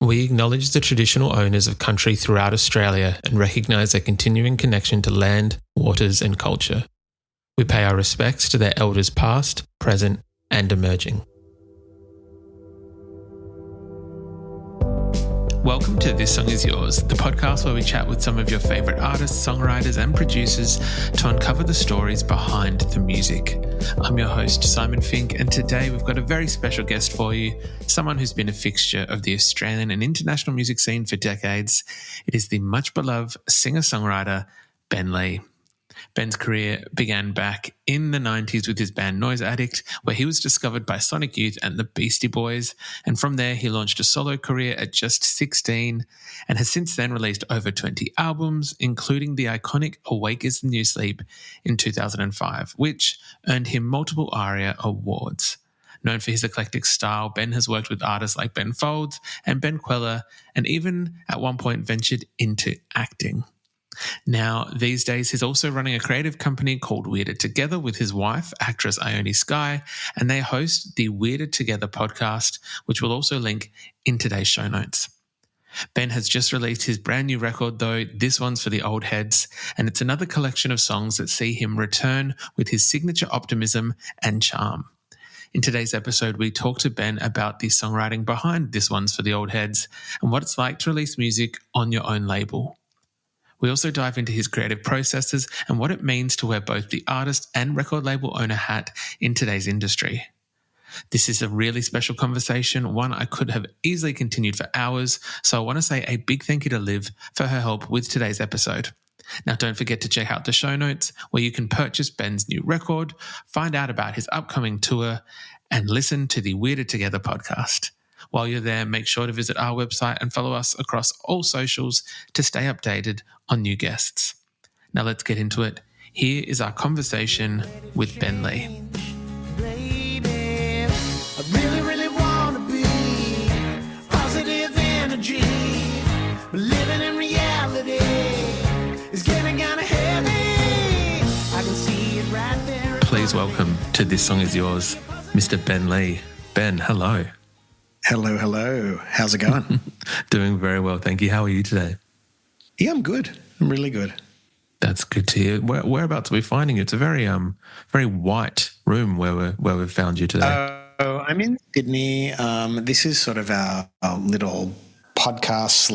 We acknowledge the traditional owners of country throughout Australia and recognise their continuing connection to land, waters and culture. We pay our respects to their elders past, present and emerging. Welcome to This Song Is Yours, the podcast where we chat with some of your favourite artists, songwriters and producers to uncover the stories behind the music. I'm your host, Simon Fink, and today we've got a very special guest for you, someone who's been a fixture of the Australian and international music scene for decades. It is the much-beloved singer-songwriter, Ben Lee. Ben's career began back in the 90s with his band Noise Addict, where he was discovered by Sonic Youth and the Beastie Boys, and from there he launched a solo career at just 16 and has since then released over 20 albums, including the iconic Awake Is the New Sleep in 2005, which earned him multiple ARIA Awards. Known for his eclectic style, Ben has worked with artists like Ben Folds and Ben Queller, and even at one point ventured into acting. Now, these days, he's also running a creative company called Weirder Together with his wife, actress Ione Skye, and they host the Weirder Together podcast, which we'll also link in today's show notes. Ben has just released his brand new record, though. This one's for the Old Headz, and it's another collection of songs that see him return with his signature optimism and charm. In today's episode, we talk to Ben about the songwriting behind This One's for the Old Headz and what it's like to release music on your own label. We also dive into his creative processes and what it means to wear both the artist and record label owner hat in today's industry. This is a really special conversation, one I could have easily continued for hours, so I want to say a big thank you to Liv for her help with today's episode. Now, don't forget to check out the show notes where you can purchase Ben's new record, find out about his upcoming tour, and listen to the Weirder Together podcast. While you're there, make sure to visit our website and follow us across all socials to stay updated on new guests. Now let's get into it. Here is our conversation with Ben Lee. Baby, I really, really want to be positive energy, but living in reality is getting kind of heavy. I can see it right there. Please welcome to This Song Is Yours, Mr. Ben Lee. Ben, hello. Hello, hello. How's it going? Doing very well, thank you. How are you today? Yeah, I'm good. I'm really good. That's good to hear. Whereabouts are we finding you? It's a very white room where we've found you today. I'm in Sydney. This is sort of our little podcast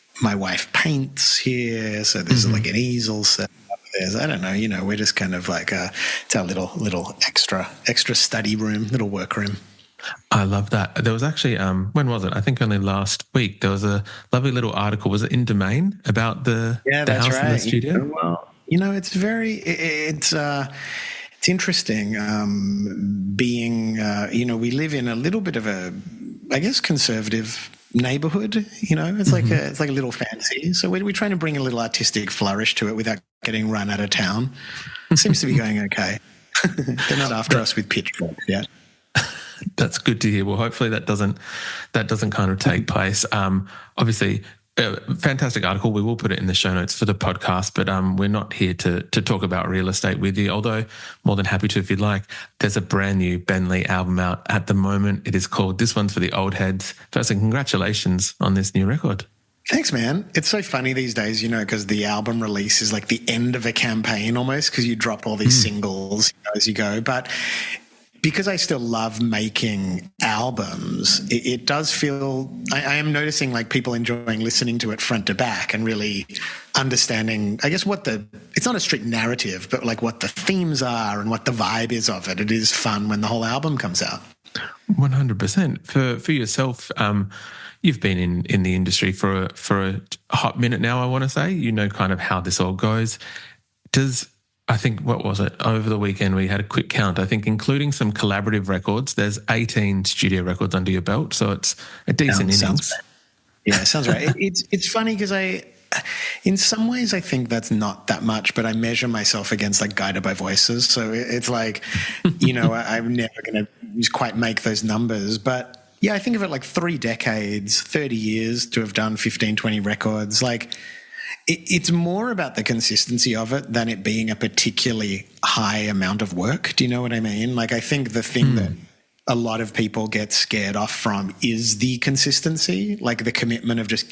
/ my wife paints here. So there's like an easel set up. There's, I don't know, we're just kind of like it's our little extra study room, little work room. I love that. There was actually, when was it? I think only last week, there was a lovely little article. Was it in Domain about the house right. In the studio? It's interesting being, we live in a little bit of a, I guess, conservative neighborhood. It's like it's like a little fancy. So we're trying to bring a little artistic flourish to it without getting run out of town. It seems to be going okay. They're not after us with pitchforks yet. That's good to hear. Well, hopefully that doesn't kind of take place. Obviously, a fantastic article. We will put it in the show notes for the podcast, but we're not here to talk about real estate with you, although more than happy to if you'd like. There's a brand new Ben Lee album out at the moment. It is called This One's for the Old Headz. Firstly, congratulations on this new record. Thanks, man. It's so funny these days, because the album release is like the end of a campaign almost, because you drop all these singles as you go. But because I still love making albums, it does feel I am noticing like people enjoying listening to it front to back and really understanding, I guess, it's not a strict narrative, but like what the themes are and what the vibe is of it. It is fun when the whole album comes out. 100%. For yourself, you've been in the industry for a hot minute now, I want to say. You know kind of how this all goes. I think, what was it? Over the weekend, we had a quick count. I think including some collaborative records, there's 18 studio records under your belt. So it's a decent innings. Yeah, sounds right. It's funny because in some ways I think that's not that much, but I measure myself against like Guided by Voices. So it's like, I'm never going to quite make those numbers. But yeah, I think of it like 3 decades, 30 years to have done 15, 20 records. Like, it's more about the consistency of it than it being a particularly high amount of work. Do you know what I mean? Like, I think the thing that a lot of people get scared off from is the consistency, like the commitment of just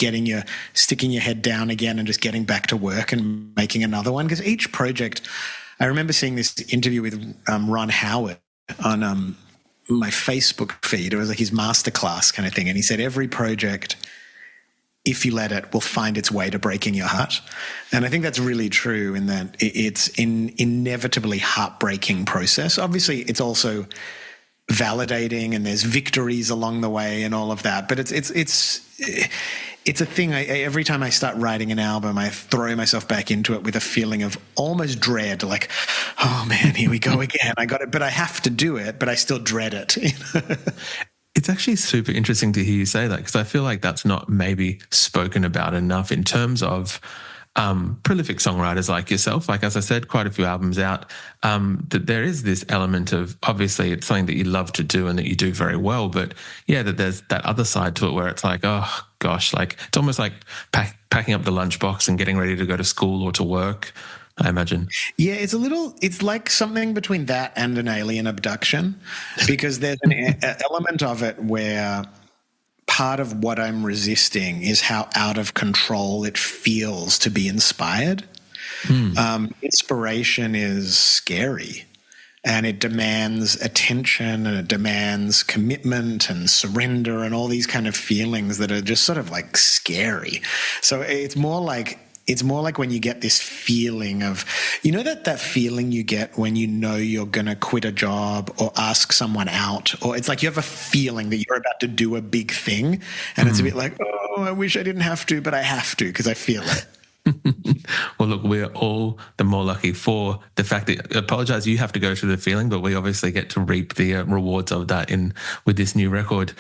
sticking your head down again and just getting back to work and making another one. Because each project, I remember seeing this interview with Ron Howard on my Facebook feed. It was like his masterclass kind of thing. And he said, every project, if you let it, will find its way to breaking your heart. And I think that's really true in that it's an inevitably heartbreaking process. Obviously, it's also validating and there's victories along the way and all of that. But it's a thing. Every time I start writing an album, I throw myself back into it with a feeling of almost dread, like, oh man, here we go again. I got it, but I have to do it, but I still dread it. It's actually super interesting to hear you say that, because I feel like that's not maybe spoken about enough in terms of prolific songwriters like yourself. Like, as I said, quite a few albums out, that there is this element of, obviously it's something that you love to do and that you do very well, but yeah, that there's that other side to it where it's like, oh gosh, like it's almost like packing up the lunchbox and getting ready to go to school or to work, I imagine. Yeah, it's like something between that and an alien abduction, because there's an element of it where part of what I'm resisting is how out of control it feels to be inspired. Inspiration is scary, and it demands attention and it demands commitment and surrender and all these kind of feelings that are just sort of like scary. So it's more like when you get this feeling of, you know, that feeling you get when you know you're going to quit a job or ask someone out, or it's like you have a feeling that you're about to do a big thing and it's a bit like, oh, I wish I didn't have to, but I have to because I feel it. Well, look, we're all the more lucky for the fact that, apologise, you have to go through the feeling, but we obviously get to reap the rewards of that with this new record.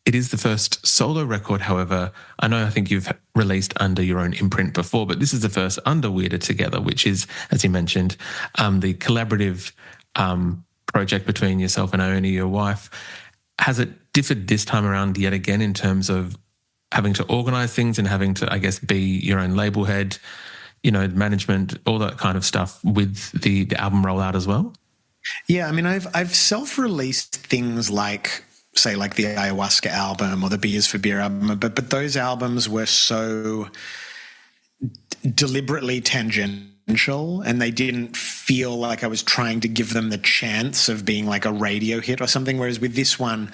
It is the first solo record, however. I think you've released under your own imprint before, but this is the first under Weirder Together, which is, as you mentioned, the collaborative project between yourself and Ione, your wife. Has it differed this time around yet again in terms of having to organise things and having to, I guess, be your own label head, you know, management, all that kind of stuff with the album rollout as well? Yeah, I mean, I've self-released things like, say, like the Ayahuasca album or the Beers for Beer album, but those albums were so deliberately tangential and they didn't feel like I was trying to give them the chance of being like a radio hit or something, whereas with this one,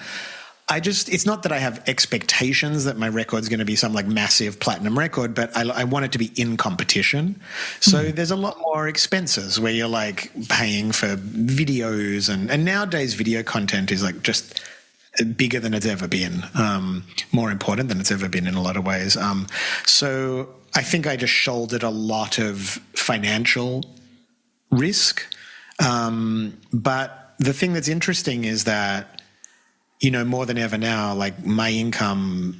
it's not that I have expectations that my record's going to be some like massive platinum record, but I want it to be in competition. So there's a lot more expenses where you're like paying for videos and nowadays video content is like just bigger than it's ever been, more important than it's ever been in a lot of ways. So I think I just shouldered a lot of financial risk. But the thing that's interesting is that, you know, more than ever now, like my income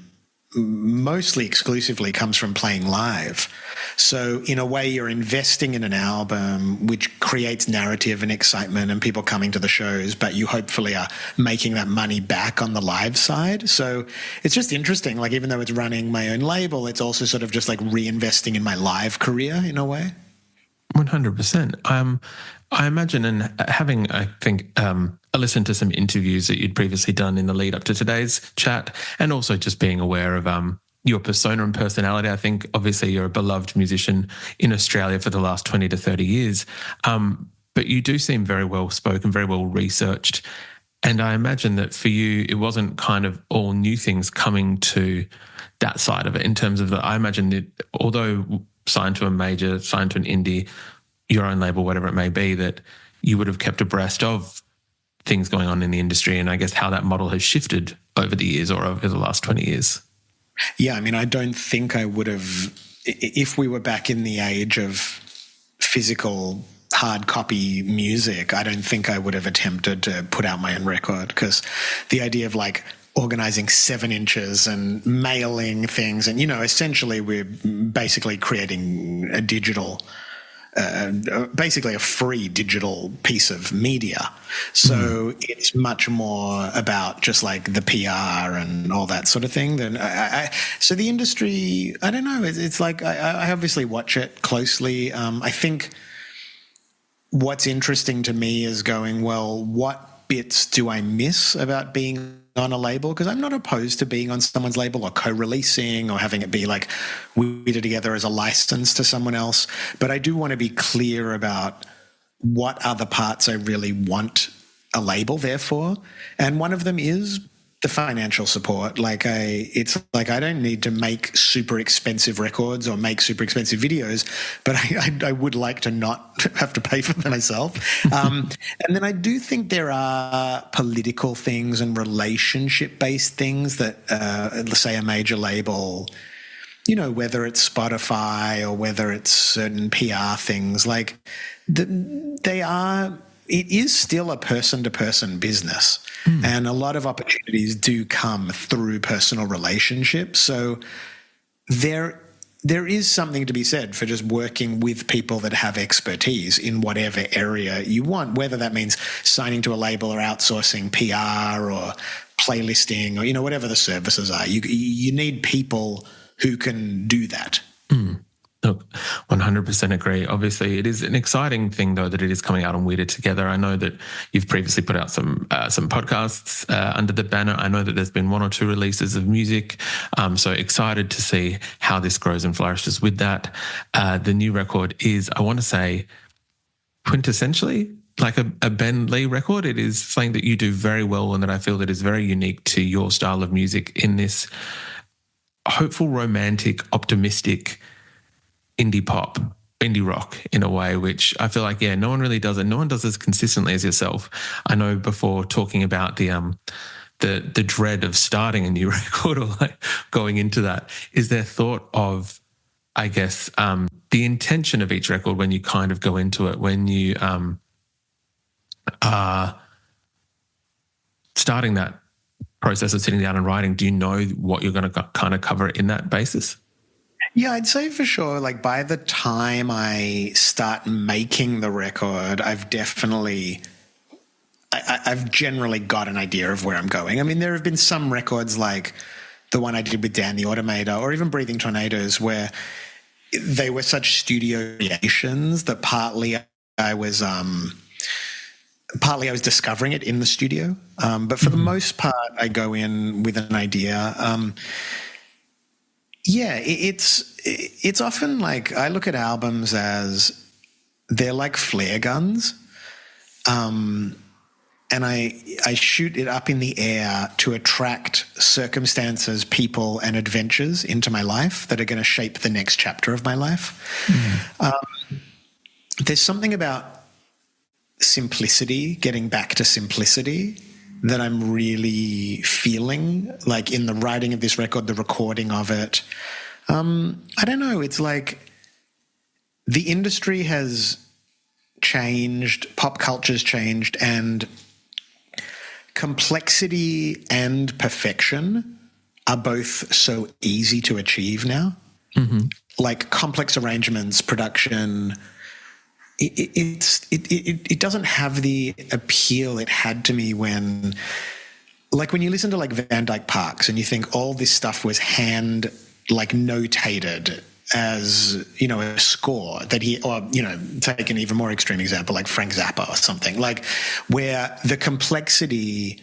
mostly exclusively comes from playing live. So in a way you're investing in an album which creates narrative and excitement and people coming to the shows, but you hopefully are making that money back on the live side. So it's just interesting. Like, even though it's running my own label, it's also sort of just like reinvesting in my live career in a way. 100%. I imagine, and having, I think, I listened to some interviews that you'd previously done in the lead up to today's chat, and also just being aware of your persona and personality. I think obviously you're a beloved musician in Australia for the last 20 to 30 years, but you do seem very well spoken, very well researched. And I imagine that for you, it wasn't kind of all new things coming to that side of it in terms of I imagine that although signed to a major, signed to an indie, your own label, whatever it may be, that you would have kept abreast of things going on in the industry and I guess how that model has shifted over the years or over the last 20 years. Yeah, I mean, I don't think I would have, if we were back in the age of physical hard copy music, I don't think I would have attempted to put out my own record, because the idea of like organizing 7 inches and mailing things and, you know, essentially we're basically creating a digital basically a free digital piece of media. So it's much more about just like the PR and all that sort of thing. So the industry, I don't know, it's like I obviously watch it closely. I think what's interesting to me is going, well, what bits do I miss about being on a label? Because I'm not opposed to being on someone's label or co-releasing or having it be like we did it together as a license to someone else. But I do want to be clear about what other parts I really want a label there for. And one of them is the financial support. It's like I don't need to make super expensive records or make super expensive videos, but I would like to not have to pay for them myself. And then I do think there are political things and relationship-based things that, let's say, a major label, you know, whether it's Spotify or whether it's certain PR things, like it is still a person-to-person business, and a lot of opportunities do come through personal relationships. So there is something to be said for just working with people that have expertise in whatever area you want, whether that means signing to a label or outsourcing PR or playlisting or, you know, whatever the services are. You need people who can do that. Look, 100% agree. Obviously, it is an exciting thing, though, that it is coming out on Weirder Together. I know that you've previously put out some podcasts under the banner. I know that there's been 1 or 2 releases of music. So excited to see how this grows and flourishes with that. The new record is, I want to say, quintessentially like a Ben Lee record. It is something that you do very well and that I feel that is very unique to your style of music in this hopeful, romantic, optimistic indie pop, indie rock in a way, which I feel like, no one really does it. No one does as consistently as yourself. I know before talking about the dread of starting a new record or like going into that, is there thought of, I guess, the intention of each record when you kind of go into it, when you are starting that process of sitting down and writing, do you know what you're going to kind of cover in that basis? Yeah, I'd say for sure, like by the time I start making the record, I've generally got an idea of where I'm going. I mean, there have been some records like the one I did with Dan the Automator or even Breathing Tornadoes where they were such studio creations that partly I was discovering it in the studio. But for the most part, I go in with an idea. It's often like I look at albums as they're like flare guns, and I shoot it up in the air to attract circumstances, people, and adventures into my life that are going to shape the next chapter of my life. There's something about simplicity, getting back to simplicity, that I'm really feeling, like in the writing of this record, the recording of it. I don't know, it's like the industry has changed, pop culture's changed, and complexity and perfection are both so easy to achieve now. Like complex arrangements, production, it doesn't have the appeal it had to me when you listen to like Van Dyke Parks and you think all this stuff was hand like notated as, you know, a score that take an even more extreme example like Frank Zappa or something, like where the complexity,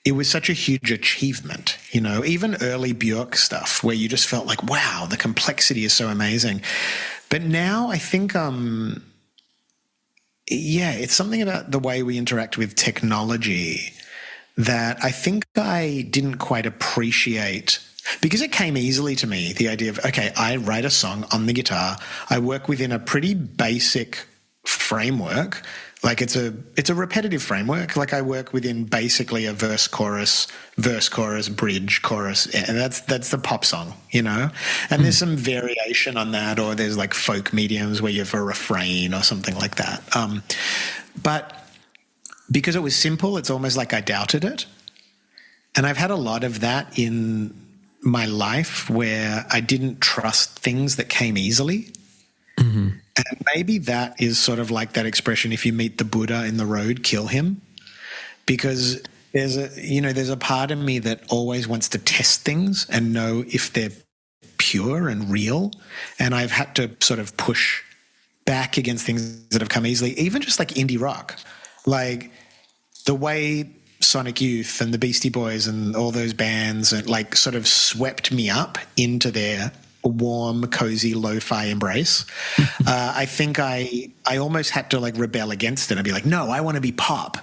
it was such a huge achievement, you know, even early Björk stuff where you just felt like, wow, the complexity is so amazing. But now I think it's something about the way we interact with technology that I think I didn't quite appreciate, because it came easily to me, the idea of, okay, I write a song on the guitar, I work within a pretty basic framework, like it's a repetitive framework, like I work within basically a verse, chorus, bridge, chorus, and that's the pop song, you know? And there's some variation on that, or there's like folk mediums where you have a refrain or something like that. But because it was simple, it's almost like I doubted it. And I've had a lot of that in my life where I didn't trust things that came easily. And maybe that is sort of like that expression, if you meet the Buddha in the road, kill him. Because there's a part of me that always wants to test things and know if they're pure and real. And I've had to sort of push back against things that have come easily, even just like indie rock. Like the way Sonic Youth and the Beastie Boys and all those bands and like sort of swept me up into their warm, cozy, lo-fi embrace. I think I almost had to like rebel against it and be like, no, I want to be pop,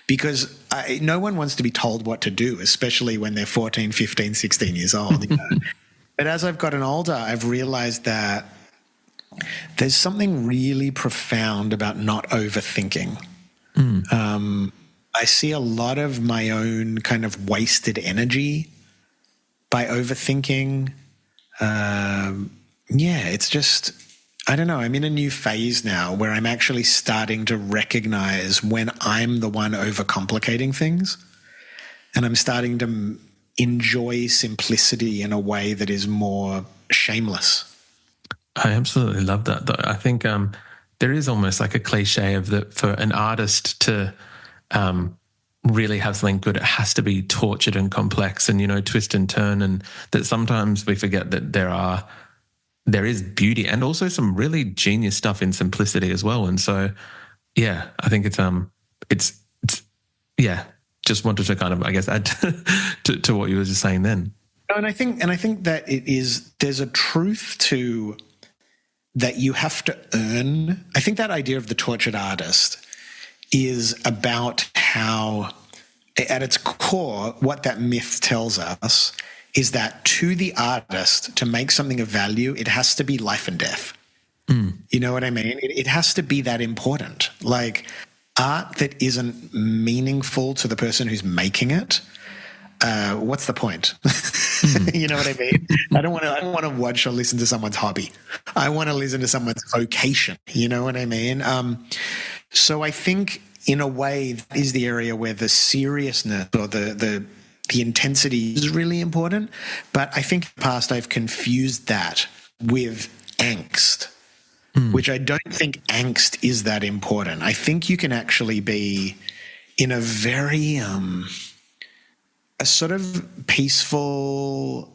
because no one wants to be told what to do, especially when they're 14, 15, 16 years old. You know? But as I've gotten older, I've realized that there's something really profound about not overthinking. I see a lot of my own kind of wasted energy by overthinking. It's just, I don't know, I'm in a new phase now where I'm actually starting to recognize when I'm the one overcomplicating things, and I'm starting to enjoy simplicity in a way that is more shameless. I absolutely love that, though. I think there is almost like a cliche of that for an artist to really have something good, it has to be tortured and complex and, you know, twist and turn, and that sometimes we forget that there is beauty and also some really genius stuff in simplicity as well. And so, yeah, I think it's just wanted to kind of, I guess, add to what you were just saying then. And I think that there's a truth to that you have to earn. I think that idea of the tortured artist is about how, at its core, what that myth tells us is that to the artist, to make something of value, it has to be life and death. You know what I mean? It has to be that important. Like, art that isn't meaningful to the person who's making it, what's the point? You know what I mean? I don't want to watch or listen to someone's hobby. I want to listen to someone's vocation. You know what I mean? So I think, in a way, that is the area where the seriousness or the intensity is really important. But I think in the past I've confused that with angst, which I don't think angst is that important. I think you can actually be in a very a sort of peaceful,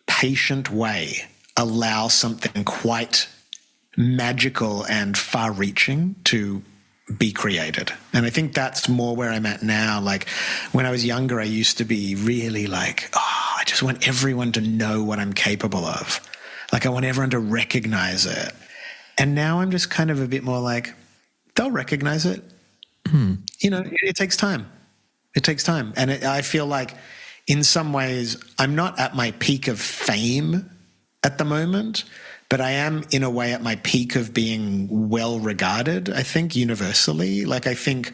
patient way allow something quite magical and far-reaching to be created. And I think that's more where I'm at now. Like, when I was younger, I used to be really like, I just want everyone to know what I'm capable of. Like, I want everyone to recognize it. And now I'm just kind of a bit more like, they'll recognize it. You know, it takes time. It takes time. And I feel like in some ways I'm not at my peak of fame at the moment, but I am in a way at my peak of being well regarded, I think, universally. Like, I think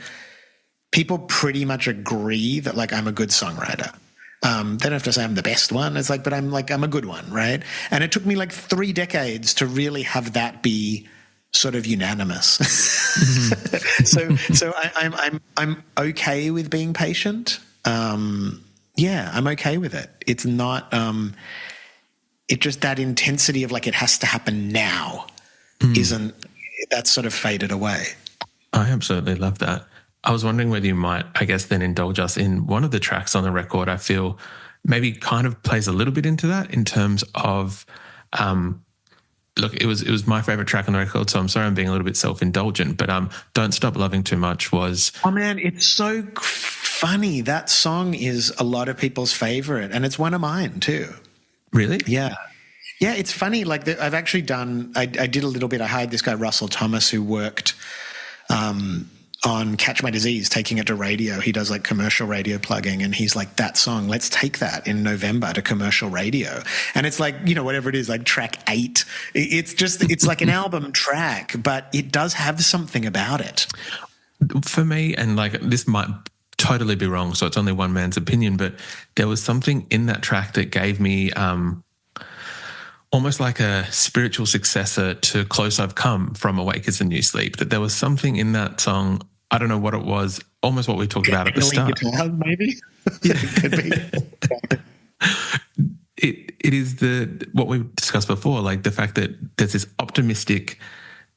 people pretty much agree that, like, I'm a good songwriter. They don't have to say I'm the best one. It's like, but I'm a good one, right? And it took me like 3 decades to really have that be sort of unanimous. So I'm okay with being patient. I'm okay with it. It's not it just, that intensity of like it has to happen now that's sort of faded away. I absolutely love that. I was wondering whether you might, I guess, then indulge us in one of the tracks on the record. I feel maybe kind of plays a little bit into that in terms of look, it was my favorite track on the record, so I'm sorry I'm being a little bit self-indulgent, but Don't Stop Loving Too Much was... Oh, man, it's so funny. That song is a lot of people's favorite, and it's one of mine too. Really? Yeah. Yeah, it's funny. Like, I've actually done... I did a little bit. I hired this guy, Russell Thomas, who worked on Catch My Disease, taking it to radio. He does like commercial radio plugging, and he's like, that song, let's take that in November to commercial radio. And it's like, you know, whatever it is, like track 8. It's like an album track, but it does have something about it. For me, and like, this might totally be wrong, so it's only one man's opinion, but there was something in that track that gave me almost like a spiritual successor to Close I've Come from Awake Is the New Sleep, that there was something in that song, I don't know what it was, almost what we talked about at the start. Guitar, maybe? Yeah, it could be. It is what we discussed before, like the fact that there's this optimistic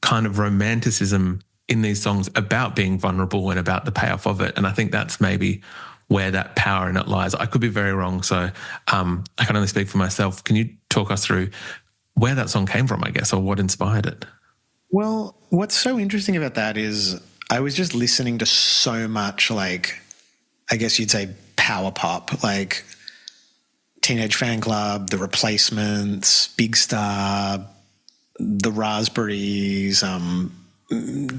kind of romanticism in these songs about being vulnerable and about the payoff of it. And I think that's maybe where that power in it lies. I could be very wrong, so I can only speak for myself. Can you talk us through where that song came from, I guess, or what inspired it? Well, what's so interesting about that is I was just listening to so much, like, I guess you'd say power pop, like Teenage Fan Club, The Replacements, Big Star, The Raspberries,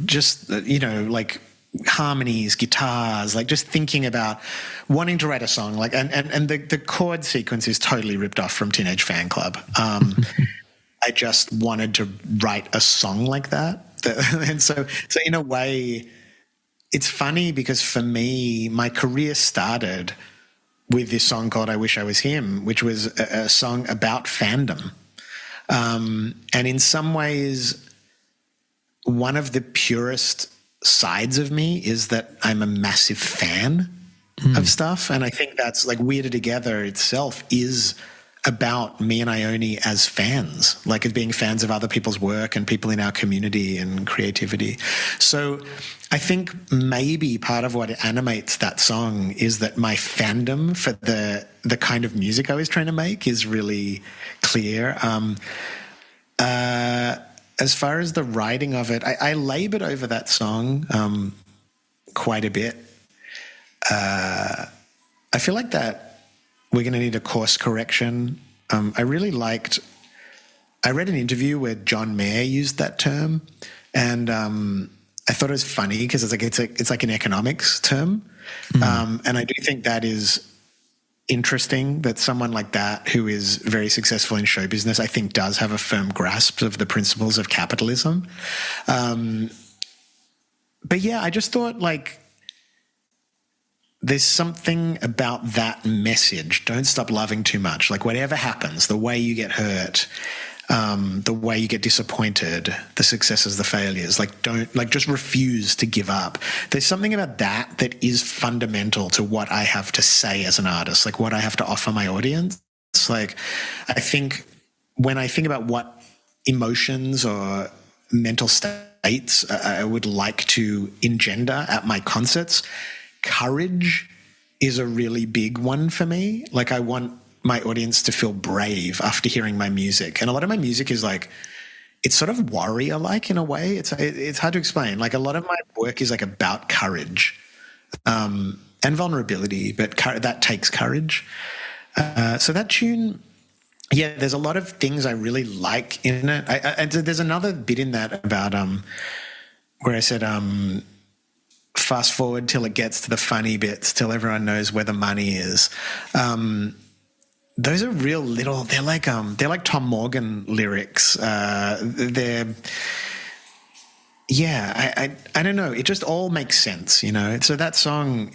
just, like harmonies, guitars, like just thinking about wanting to write a song, like, and the chord sequence is totally ripped off from Teenage Fan Club. I just wanted to write a song like that. And so in a way, it's funny because for me, my career started with this song called I Wish I Was Him, which was a song about fandom. And in some ways, one of the purest sides of me is that I'm a massive fan of stuff. And I think that's like Weirder Together itself is about me and Ione as fans, like as being fans of other people's work and people in our community and creativity. So I think maybe part of what animates that song is that my fandom for the kind of music I was trying to make is really clear. As far as the writing of it, I labored over that song quite a bit. I feel like that we're going to need a course correction. I read an interview where John Mayer used that term, and I thought it was funny because it's like an economics term, and I do think that is interesting that someone like that who is very successful in show business, I think, does have a firm grasp of the principles of capitalism. But yeah, I just thought like there's something about that message. Don't stop loving too much. Like whatever happens, the way you get hurt, the way you get disappointed, the successes, the failures, just refuse to give up. There's something about that is fundamental to what I have to say as an artist, like what I have to offer my audience. Like I think when I think about what emotions or mental states I would like to engender at my concerts, courage is a really big one for me. Like I want my audience to feel brave after hearing my music. And a lot of my music is like, it's sort of warrior-like in a way. It's hard to explain. Like a lot of my work is like about courage and vulnerability, but that takes courage. So that tune, yeah, there's a lot of things I really like in it. And there's another bit in that about where I said, fast forward till it gets to the funny bits, till everyone knows where the money is. Those are real little. They're like Tom Morgan lyrics. I don't know. It just all makes sense, you know. So that song,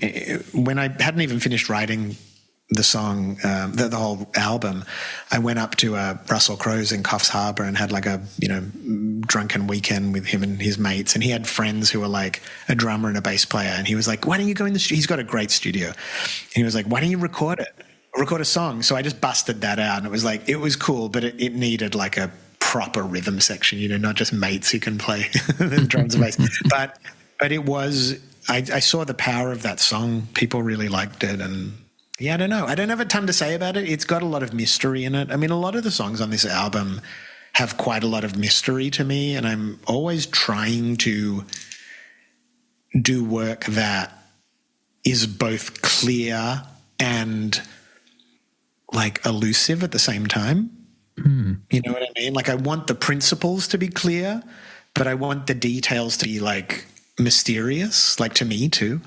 when I hadn't even finished writing the song, the whole album, I went up to Russell Crowe's in Coffs Harbour and had like a drunken weekend with him and his mates, and he had friends who were like a drummer and a bass player, and he was like, why don't you go in the studio? He's got a great studio, and he was like, why don't you record a song? So I just busted that out, and it was cool, but it needed like a proper rhythm section, you know, not just mates who can play the drums and bass. But it was, I saw the power of that song. People really liked it, and yeah, I don't know. I don't have a ton to say about it. It's got a lot of mystery in it. I mean, a lot of the songs on this album have quite a lot of mystery to me, and I'm always trying to do work that is both clear and like elusive at the same time. You know what I mean? Like I want the principles to be clear, but I want the details to be like mysterious, like to me too.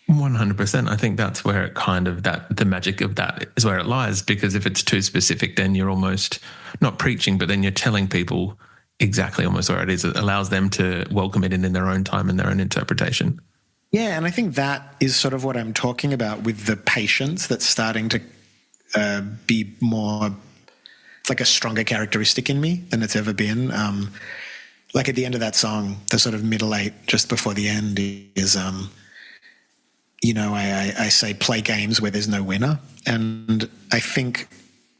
100%. I think that's where it kind of the magic of that is where it lies, because if it's too specific, then you're almost not preaching, but then you're telling people exactly almost where it is. It allows them to welcome it in their own time and their own interpretation. Yeah, and I think that is sort of what I'm talking about with the patience that's starting to be more, it's like a stronger characteristic in me than it's ever been. Like at the end of that song, the sort of middle eight just before the end is, I say play games where there's no winner. And I think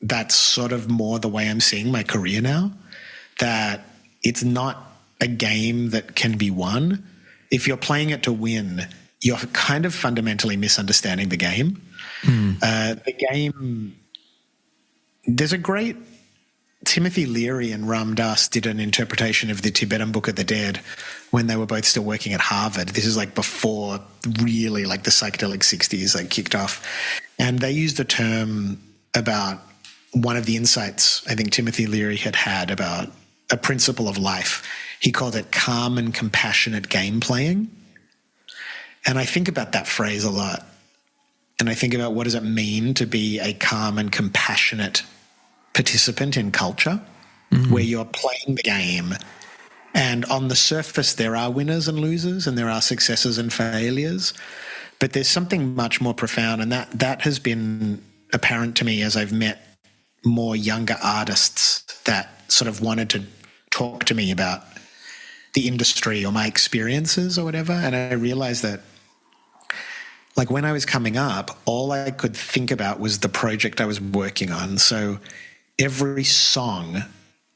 that's sort of more the way I'm seeing my career now, that it's not a game that can be won. If you're playing it to win, you're kind of fundamentally misunderstanding the game. The game, there's a great Timothy Leary and Ram Dass did an interpretation of the Tibetan Book of the Dead when they were both still working at Harvard. This is like before really like the psychedelic 60s like kicked off. And they used a term about one of the insights I think Timothy Leary had about a principle of life. He called it calm and compassionate game playing. And I think about that phrase a lot. And I think about what does it mean to be a calm and compassionate participant in culture, where you're playing the game, and on the surface there are winners and losers and there are successes and failures, but there's something much more profound, and that has been apparent to me as I've met more younger artists that sort of wanted to talk to me about the industry or my experiences or whatever. And I realized that like when I was coming up, all I could think about was the project I was working on. So every song,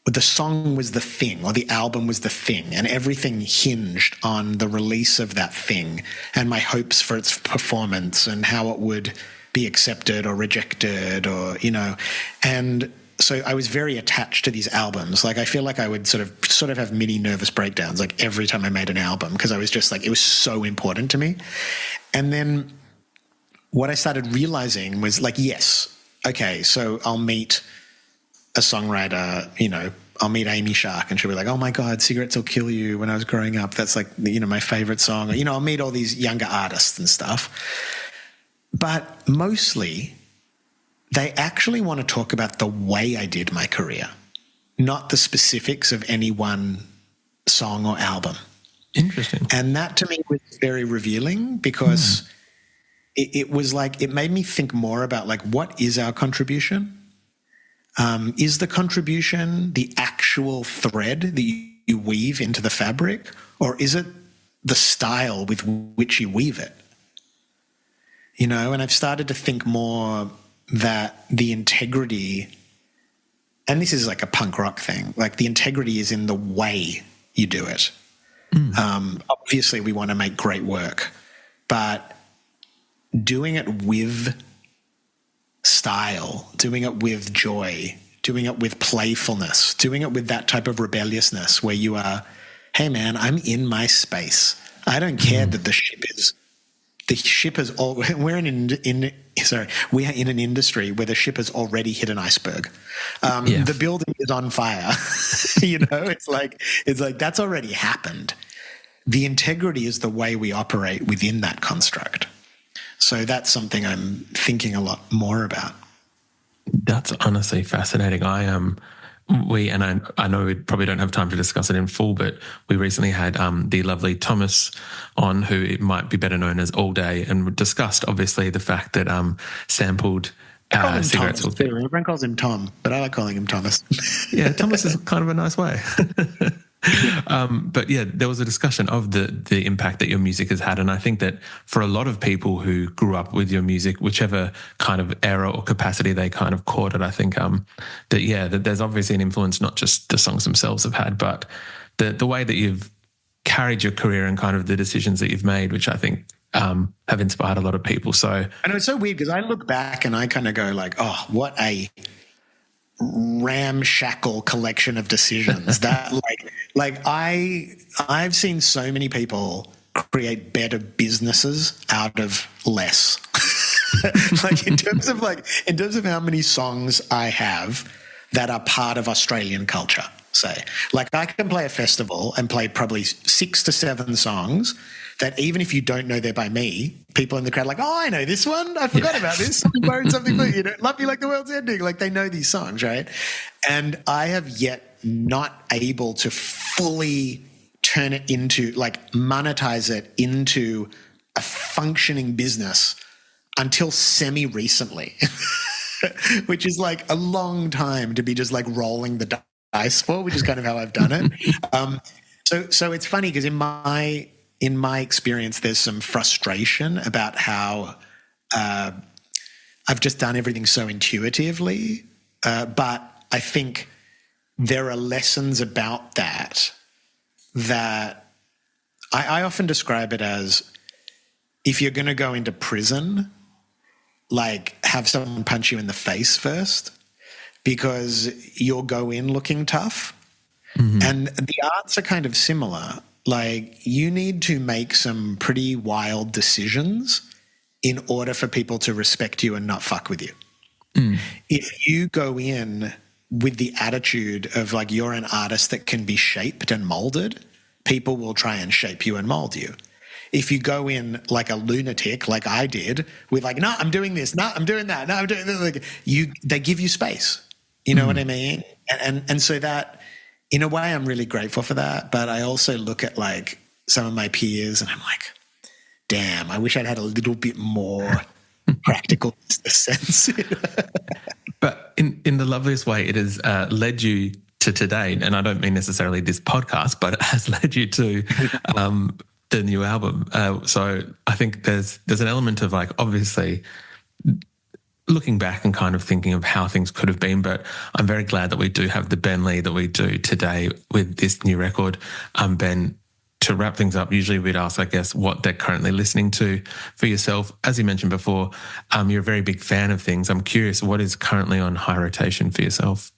the song was the thing, or the album was the thing, and everything hinged on the release of that thing and my hopes for its performance and how it would be accepted or rejected, or, you know. And so I was very attached to these albums. Like I feel like I would sort of have mini nervous breakdowns like every time I made an album, because I was just like, it was so important to me. And then what I started realizing was like, yes, okay, so I'll meet a songwriter, you know, I'll meet Amy Shark and she'll be like, oh my God, Cigarettes Will Kill You. When I was growing up, that's like, you know, my favorite song. Or, you know, I'll meet all these younger artists and stuff. But mostly they actually want to talk about the way I did my career, not the specifics of any one song or album. Interesting. And that to me was very revealing, because it was like, it made me think more about like, what is our contribution? Is the contribution the actual thread that you weave into the fabric, or is it the style with which you weave it? You know, and I've started to think more that the integrity, and this is like a punk rock thing, like the integrity is in the way you do it. Obviously we want to make great work, but doing it with style, doing it with joy, doing it with playfulness, doing it with that type of rebelliousness where you are, hey man, I'm in my space. I don't care that the ship is all, we are in an industry where the ship has already hit an iceberg. The building is on fire. You know, it's like that's already happened. The integrity is the way we operate within that construct. So that's something I'm thinking a lot more about. That's honestly fascinating. I know we probably don't have time to discuss it in full, but we recently had the lovely Thomas on, who might be better known as All Day, and discussed obviously the fact that sampled Cigarettes. Everyone calls him Tom, but I like calling him Thomas. Yeah, Thomas is kind of a nice way. But yeah, there was a discussion of the impact that your music has had. And I think that for a lot of people who grew up with your music, whichever kind of era or capacity they kind of caught it, I think that there's obviously an influence, not just the songs themselves have had, but the way that you've carried your career and kind of the decisions that you've made, which I think have inspired a lot of people. So I know it's so weird, because I look back and I kind of go like, oh, what a ramshackle collection of decisions that I've seen so many people create better businesses out of less. Like in terms of how many songs I have that are part of Australian culture, say, like I can play a festival and play probably 6 to 7 songs that even if you don't know they're by me, people in the crowd are like, oh, I know this one. I forgot about this. Something borrowed, something blue. You know, Love You Like the World's Ending. Like they know these songs, right? And I have yet not able to fully turn it into, like monetize it into a functioning business until semi-recently, which is like a long time to be just like rolling the dice for, which is kind of how I've done it. So it's funny because in my experience, there's some frustration about how I've just done everything so intuitively. But I think there are lessons about that I often describe it as, if you're going to go into prison, like have someone punch you in the face first, because you'll go in looking tough. And the arts are kind of similar. Like, you need to make some pretty wild decisions in order for people to respect you and not fuck with you. If you go in with the attitude of like you're an artist that can be shaped and molded, people will try and shape you and mold you. If you go in like a lunatic, like I did, with like, no, I'm doing this, no, I'm doing that, no, I'm doing this, like they give you space. You know what I mean? And so that, in a way, I'm really grateful for that. But I also look at like some of my peers and I'm like, damn, I wish I'd had a little bit more practical business sense. But in the loveliest way, it has led you to today, and I don't mean necessarily this podcast, but it has led you to the new album. So I think there's an element of like, obviously, looking back and kind of thinking of how things could have been, but I'm very glad that we do have the Ben Lee that we do today with this new record. Ben, to wrap things up, usually we'd ask, I guess, what they're currently listening to for yourself. As you mentioned before, you're a very big fan of things. I'm curious, what is currently on high rotation for yourself?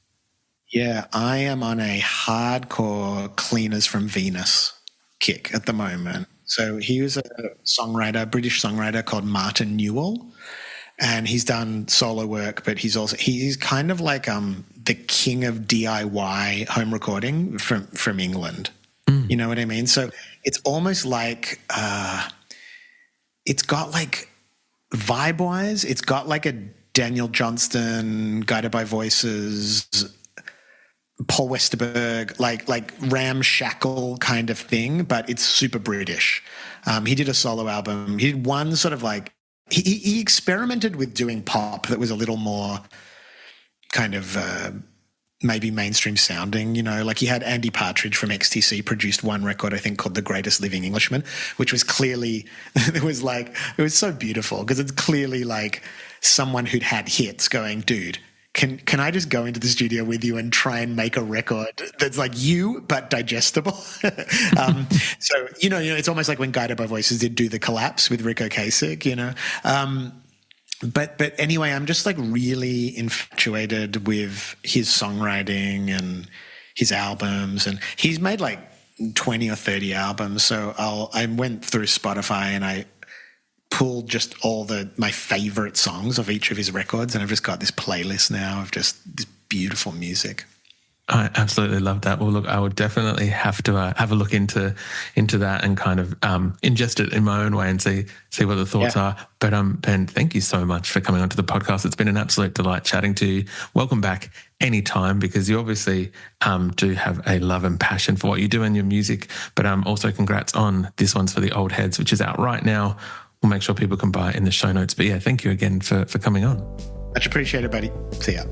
Yeah, I am on a hardcore Cleaners from Venus kick at the moment. So he was a songwriter, British songwriter called Martin Newell, and he's done solo work, but he's kind of like the king of DIY home recording from England. You know what I mean? So it's almost like it's got like vibe-wise, it's got like a Daniel Johnston, Guided by Voices, Paul Westerberg, like ramshackle kind of thing, but it's super British. He did a solo album. He did one sort of like, he experimented with doing pop that was a little more kind of maybe mainstream sounding, you know, like he had Andy Partridge from XTC produced one record, I think, called The Greatest Living Englishman, which was clearly, it was so beautiful because it's clearly like someone who'd had hits going, dude, can I just go into the studio with you and try and make a record that's like you, but digestible? So, you know, it's almost like when Guided by Voices did Do the Collapse with Rick Ocasek, you know. But anyway, I'm just like really infatuated with his songwriting and his albums, and he's made like 20 or 30 albums. So I went through Spotify and I pulled just all my favorite songs of each of his records, and I've just got this playlist now of just this beautiful music. I absolutely love that. Well, look, I would definitely have to have a look into that and kind of ingest it in my own way and see what the thoughts are. But Ben, thank you so much for coming onto the podcast. It's been an absolute delight chatting to you. Welcome back anytime, because you obviously do have a love and passion for what you do in your music. But also congrats on this one's for the Old Headz, which is out right now. We'll make sure people can buy it in the show notes. But yeah, thank you again for coming on. Much appreciated, buddy. See ya.